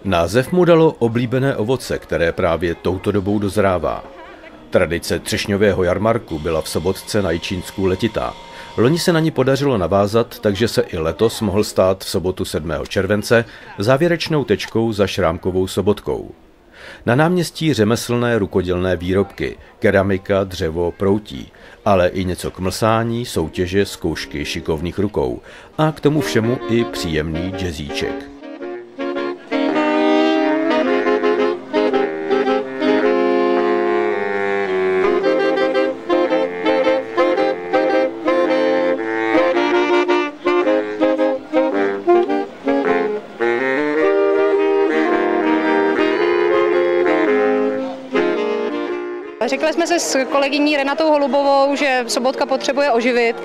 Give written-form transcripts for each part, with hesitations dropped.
Název mu dalo oblíbené ovoce, které právě touto dobou dozrává. Tradice třešňového jarmarku byla v Sobotce na Jičínsku letitá. Loni se na ní podařilo navázat, takže se i letos mohl stát v sobotu 7. července závěrečnou tečkou za Šrámkovou Sobotkou. Na náměstí řemeslné rukodělné výrobky, keramika, dřevo, proutí, ale i něco k mlsání, soutěže, zkoušky šikovných rukou a k tomu všemu i příjemný jazzíček. Řekli jsme si s kolegyní Renatou Holubovou, že Sobotka potřebuje oživit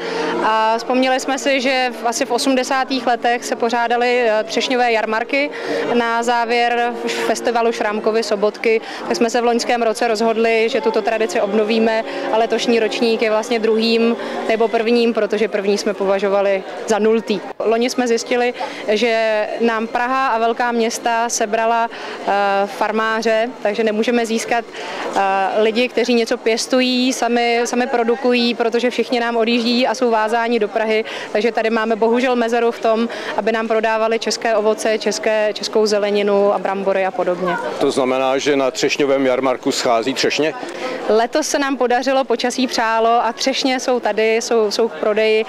a vzpomněli jsme si, že asi v 80. letech se pořádaly třešňové jarmarky na závěr festivalu Šrámkovy Sobotky, tak jsme se v loňském roce rozhodli, že tuto tradici obnovíme a letošní ročník je vlastně druhým nebo prvním, protože první jsme považovali za nultý. Loni jsme zjistili, že nám Praha a velká města sebrala farmáře, takže nemůžeme získat lidi, kteří něco pěstují, sami produkují, protože všichni nám odjíždí a jsou vázáni do Prahy, takže tady máme bohužel mezeru v tom, aby nám prodávali české ovoce, českou zeleninu a brambory a podobně. To znamená, že na třešňovém jarmarku schází třešně? Letos se nám podařilo, počasí přálo a třešně jsou tady, jsou k prodeji,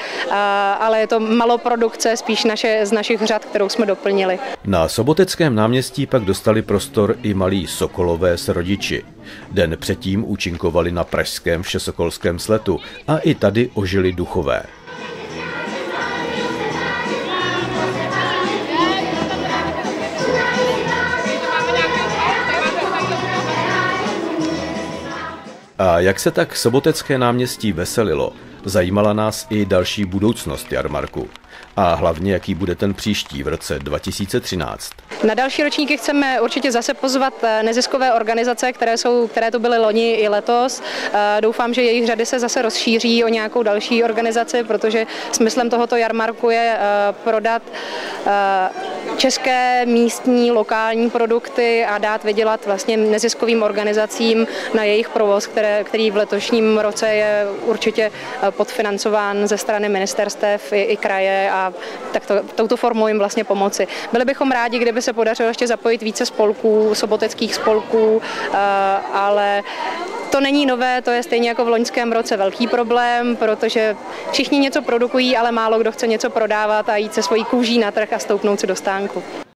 ale je to maloprodukce, spíš z našich řad, kterou jsme doplnili. Na Soboteckém náměstí pak dostali prostor i malí sokolové s rodiči. Den předtím účinkovali na pražském Všesokolském sletu a i tady ožili duchové. A jak se tak Sobotecké náměstí veselilo, zajímala nás i další budoucnost jarmarku. A hlavně, jaký bude ten příští v roce 2013. Na další ročníky chceme určitě zase pozvat neziskové organizace, které tu byly loni i letos. Doufám, že jejich řady se zase rozšíří o nějakou další organizaci, protože smyslem tohoto jarmarku je prodat české místní lokální produkty a dát vydělat vlastně neziskovým organizacím na jejich provoz, který v letošním roce je určitě podfinancován ze strany ministerstev i kraje a tak touto formou jim vlastně pomoci. Byli bychom rádi, kdyby se podařilo ještě zapojit více spolků, soboteckých spolků, ale to není nové, to je stejně jako v loňském roce velký problém, protože všichni něco produkují, ale málo kdo chce něco prodávat a jít se svojí kůží na trh a stoupnout si do stánku.